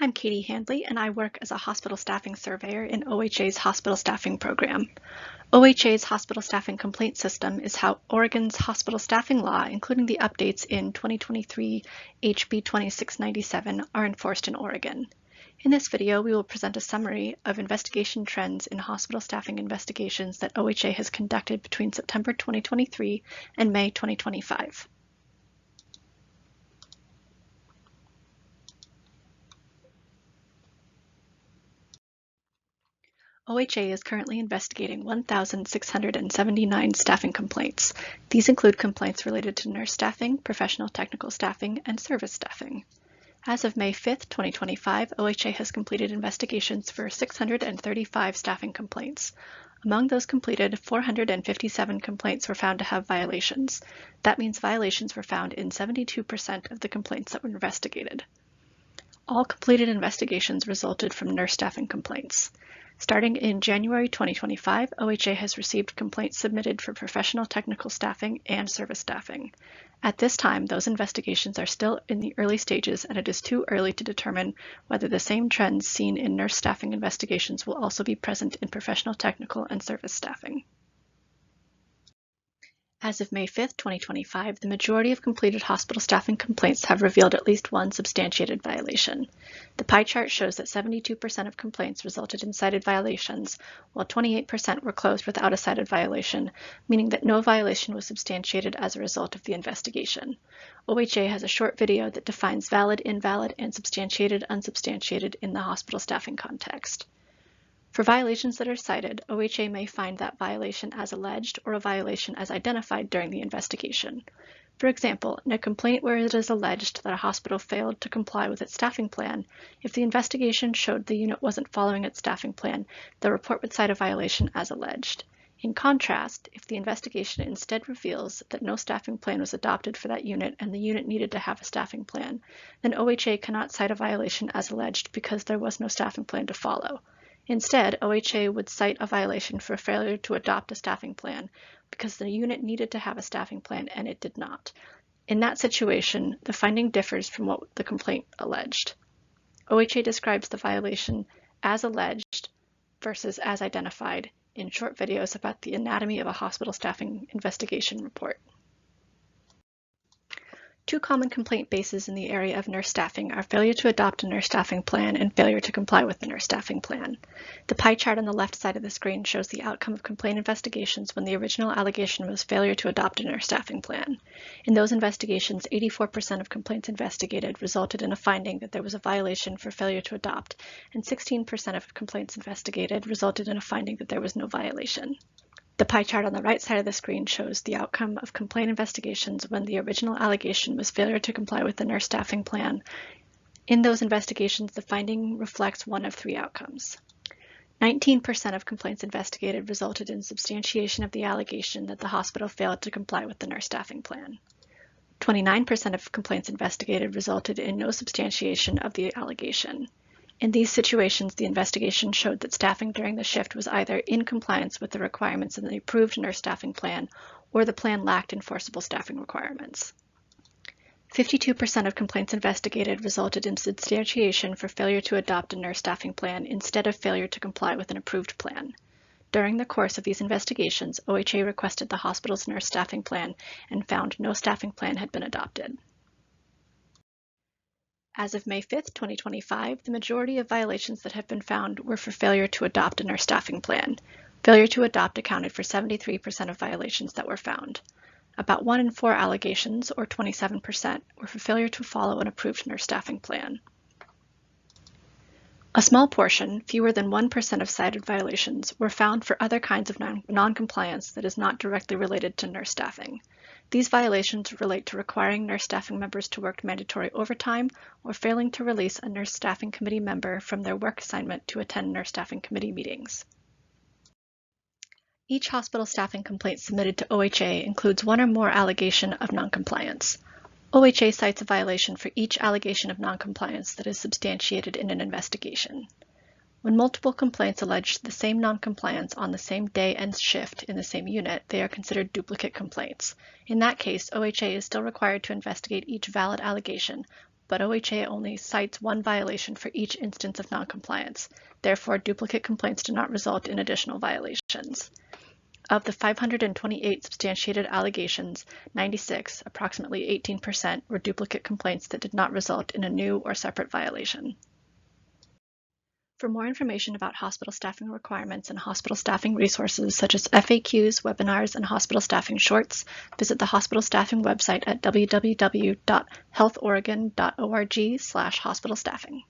I'm Katie Handley, and I work as a hospital staffing surveyor in OHA's hospital staffing program. OHA's hospital staffing complaint system is how Oregon's hospital staffing law, including the updates in 2023 HB 2697, are enforced in Oregon. In this video, we will present a summary of investigation trends in hospital staffing investigations that OHA has conducted between September 2023 and May 2025. OHA is currently investigating 1,679 staffing complaints. These include complaints related to nurse staffing, professional technical staffing, and service staffing. As of May 5, 2025, OHA has completed investigations for 635 staffing complaints. Among those completed, 457 complaints were found to have violations. That means violations were found in 72% of the complaints that were investigated. All completed investigations resulted from nurse staffing complaints. Starting in January 2025, OHA has received complaints submitted for professional technical staffing and service staffing. At this time, those investigations are still in the early stages, and it is too early to determine whether the same trends seen in nurse staffing investigations will also be present in professional technical and service staffing. As of May 5, 2025, the majority of completed hospital staffing complaints have revealed at least one substantiated violation. The pie chart shows that 72% of complaints resulted in cited violations, while 28% were closed without a cited violation, meaning that no violation was substantiated as a result of the investigation. OHA has a short video that defines valid, invalid, and substantiated, unsubstantiated in the hospital staffing context. For violations that are cited, OHA may find that violation as alleged or a violation as identified during the investigation. For example, in a complaint where it is alleged that a hospital failed to comply with its staffing plan, if the investigation showed the unit wasn't following its staffing plan, the report would cite a violation as alleged. In contrast, if the investigation instead reveals that no staffing plan was adopted for that unit and the unit needed to have a staffing plan, then OHA cannot cite a violation as alleged because there was no staffing plan to follow. Instead, OHA would cite a violation for failure to adopt a staffing plan because the unit needed to have a staffing plan and it did not. In that situation, the finding differs from what the complaint alleged. OHA describes the violation as alleged versus as identified in short videos about the anatomy of a hospital staffing investigation report. Two common complaint bases in the area of nurse staffing are failure to adopt a nurse staffing plan and failure to comply with the nurse staffing plan. The pie chart on the left side of the screen shows the outcome of complaint investigations when the original allegation was failure to adopt a nurse staffing plan. In those investigations, 84% of complaints investigated resulted in a finding that there was a violation for failure to adopt, and 16% of complaints investigated resulted in a finding that there was no violation. The pie chart on the right side of the screen shows the outcome of complaint investigations when the original allegation was failure to comply with the nurse staffing plan. In those investigations, the finding reflects one of three outcomes. 19% of complaints investigated resulted in substantiation of the allegation that the hospital failed to comply with the nurse staffing plan. 29% of complaints investigated resulted in no substantiation of the allegation. In these situations, the investigation showed that staffing during the shift was either in compliance with the requirements in the approved nurse staffing plan or the plan lacked enforceable staffing requirements. 52% of complaints investigated resulted in substantiation for failure to adopt a nurse staffing plan instead of failure to comply with an approved plan. During the course of these investigations, OHA requested the hospital's nurse staffing plan and found no staffing plan had been adopted. As of May 5, 2025, the majority of violations that have been found were for failure to adopt a nurse staffing plan. Failure to adopt accounted for 73% of violations that were found. About 1 in 4 allegations, or 27%, were for failure to follow an approved nurse staffing plan. A small portion, fewer than 1% of cited violations, were found for other kinds of non-compliance that is not directly related to nurse staffing. These violations relate to requiring nurse staffing members to work mandatory overtime or failing to release a nurse staffing committee member from their work assignment to attend nurse staffing committee meetings. Each hospital staffing complaint submitted to OHA includes one or more allegation of noncompliance. OHA cites a violation for each allegation of noncompliance that is substantiated in an investigation. When multiple complaints allege the same noncompliance on the same day and shift in the same unit, they are considered duplicate complaints. In that case, OHA is still required to investigate each valid allegation, but OHA only cites one violation for each instance of noncompliance. Therefore, duplicate complaints do not result in additional violations. Of the 528 substantiated allegations, 96, approximately 18%, were duplicate complaints that did not result in a new or separate violation. For more information about hospital staffing requirements and hospital staffing resources such as FAQs, webinars, and hospital staffing shorts, visit the hospital staffing website at www.healthoregon.org/hospitalstaffing.